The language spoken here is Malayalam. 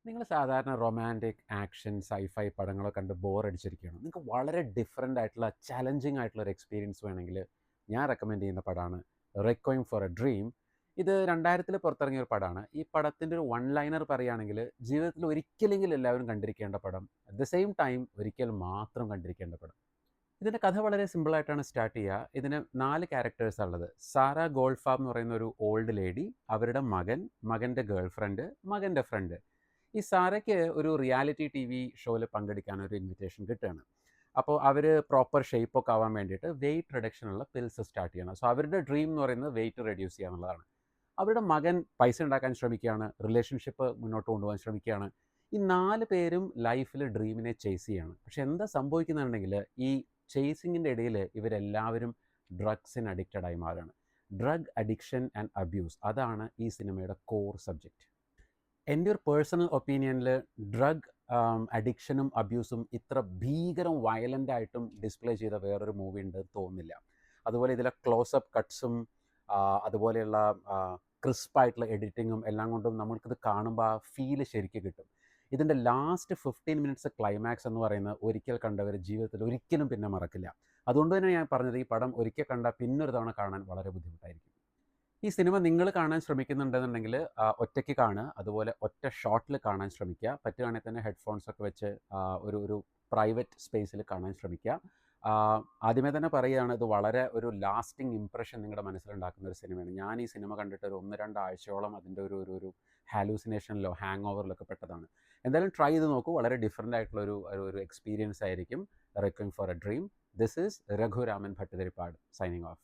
നിങ്ങൾ സാധാരണ റൊമാൻറ്റിക്, ആക്ഷൻ, സൈഫൈ പടങ്ങളൊക്കെ കണ്ട് ബോറടിച്ചിരിക്കുകയാണ്. നിങ്ങൾക്ക് വളരെ ഡിഫറൻ്റ് ആയിട്ടുള്ള, ചലഞ്ചിങ് ആയിട്ടുള്ള ഒരു എക്സ്പീരിയൻസ് വേണമെങ്കിൽ ഞാൻ റെക്കമെൻഡ് ചെയ്യുന്ന പടമാണ് റെക്വയം ഫോർ എ ഡ്രീം. ഇത് 2000 പുറത്തിറങ്ങിയ ഒരു പടമാണ്. ഈ പടത്തിൻ്റെ ഒരു വൺ ലൈനർ പറയുകയാണെങ്കിൽ, ജീവിതത്തിൽ ഒരിക്കലെങ്കിലും എല്ലാവരും കണ്ടിരിക്കേണ്ട പടം, അറ്റ് ദ സെയിം ടൈം ഒരിക്കൽ മാത്രം കണ്ടിരിക്കേണ്ട പടം. ഇതിൻ്റെ കഥ വളരെ സിമ്പിളായിട്ടാണ് സ്റ്റാർട്ട് ചെയ്യുക. ഇതിന് 4 ക്യാരക്ടേഴ്സാണ് ഉള്ളത്. സാറ ഗോൾഡ്ഫാം എന്ന് പറയുന്ന ഒരു ഓൾഡ് ലേഡി, അവരുടെ മകൻ, മകൻ്റെ ഗേൾ ഫ്രണ്ട്, മകൻ്റെ ഫ്രണ്ട്. ഈ സാറയ്ക്ക് ഒരു റിയാലിറ്റി ടി വി ഷോയിൽ പങ്കെടുക്കാൻ ഒരു ഇൻവിറ്റേഷൻ കിട്ടുകയാണ്. അപ്പോൾ അവർ പ്രോപ്പർ ഷേപ്പൊക്കെ ആവാൻ വേണ്ടിയിട്ട് വെയിറ്റ് റിഡക്ഷനുള്ള പിൽസ് സ്റ്റാർട്ട് ചെയ്യണം. സോ അവരുടെ ഡ്രീം എന്ന് പറയുന്നത് വെയിറ്റ് റെഡ്യൂസ് ചെയ്യുക എന്നുള്ളതാണ്. അവരുടെ മകൻ പൈസ ഉണ്ടാക്കാൻ ശ്രമിക്കുകയാണ്, റിലേഷൻഷിപ്പ് മുന്നോട്ട് കൊണ്ടുപോകാൻ ശ്രമിക്കുകയാണ്. ഈ 4 പേരും ലൈഫിൽ ഡ്രീമിനെ ചേസ് ചെയ്യാണ്. പക്ഷെ എന്താ സംഭവിക്കുന്നുണ്ടെങ്കിൽ, ഈ ചേസിങ്ങിൻ്റെ ഇടയിൽ ഇവരെല്ലാവരും ഡ്രഗ്സിന് അഡിക്റ്റഡായി മാറുകയാണ്. ഡ്രഗ് അഡിക്ഷൻ ആൻഡ് അബ്യൂസ്, അതാണ് ഈ സിനിമയുടെ കോർ സബ്ജക്റ്റ്. എൻ്റെ ഒരു പേഴ്സണൽ ഒപ്പീനിയനിൽ ഡ്രഗ് അഡിക്ഷനും അബ്യൂസും ഇത്ര ഭീകരം വയലൻ്റായിട്ടും ഡിസ്പ്ലേ ചെയ്ത വേറൊരു മൂവി ഉണ്ട് തോന്നുന്നില്ല. അതുപോലെ ഇതിലെ ക്ലോസപ്പ് കട്ട്സും അതുപോലെയുള്ള ക്രിസ്പായിട്ടുള്ള എഡിറ്റിങ്ങും എല്ലാം കൊണ്ടും നമ്മൾക്കിത് കാണുമ്പോൾ ആ ഫീല് ശരിക്കും കിട്ടും. ഇതിൻ്റെ ലാസ്റ്റ് 15 മിനിറ്റ്സ് ക്ലൈമാക്സ് എന്ന് പറയുന്നത് ഒരിക്കൽ കണ്ടവർ ജീവിതത്തിൽ ഒരിക്കലും പിന്നെ മറക്കില്ല. അതുകൊണ്ട് തന്നെ ഞാൻ പറഞ്ഞത്, ഈ പടം ഒരിക്കൽ കണ്ടാൽ പിന്നൊരു തവണ കാണാൻ വളരെ ബുദ്ധിമുട്ടായിരിക്കും. ഈ സിനിമ നിങ്ങൾ കാണാൻ ശ്രമിക്കുന്നുണ്ടെന്നുണ്ടെങ്കിൽ ഒറ്റയ്ക്ക് കാണുക, അതുപോലെ ഒറ്റ ഷോട്ടിൽ കാണാൻ ശ്രമിക്കുക. പറ്റുകയാണെങ്കിൽ തന്നെ ഹെഡ്ഫോൺസൊക്കെ വെച്ച് ഒരു പ്രൈവറ്റ് സ്പേസിൽ കാണാൻ ശ്രമിക്കുക. ആദ്യമേ തന്നെ പറയുകയാണ്, ഇത് വളരെ ഒരു ലാസ്റ്റിംഗ് ഇംപ്രഷൻ നിങ്ങളുടെ മനസ്സിലുണ്ടാക്കുന്ന ഒരു സിനിമയാണ്. ഞാൻ ഈ സിനിമ കണ്ടിട്ട് ഒരു 1-2 ആഴ്ചയോളം അതിൻ്റെ ഒരു ഹാലൂസിനേഷനിലോ ഹാങ് ഓവറിലൊക്കെ പെട്ടതാണ്. എന്തായാലും ട്രൈ ചെയ്ത് നോക്കൂ. വളരെ ഡിഫറൻ്റ് ആയിട്ടുള്ള ഒരു എക്സ്പീരിയൻസ് ആയിരിക്കും requiem for a dream. This is Raghuraman Bhattathiripad signing of.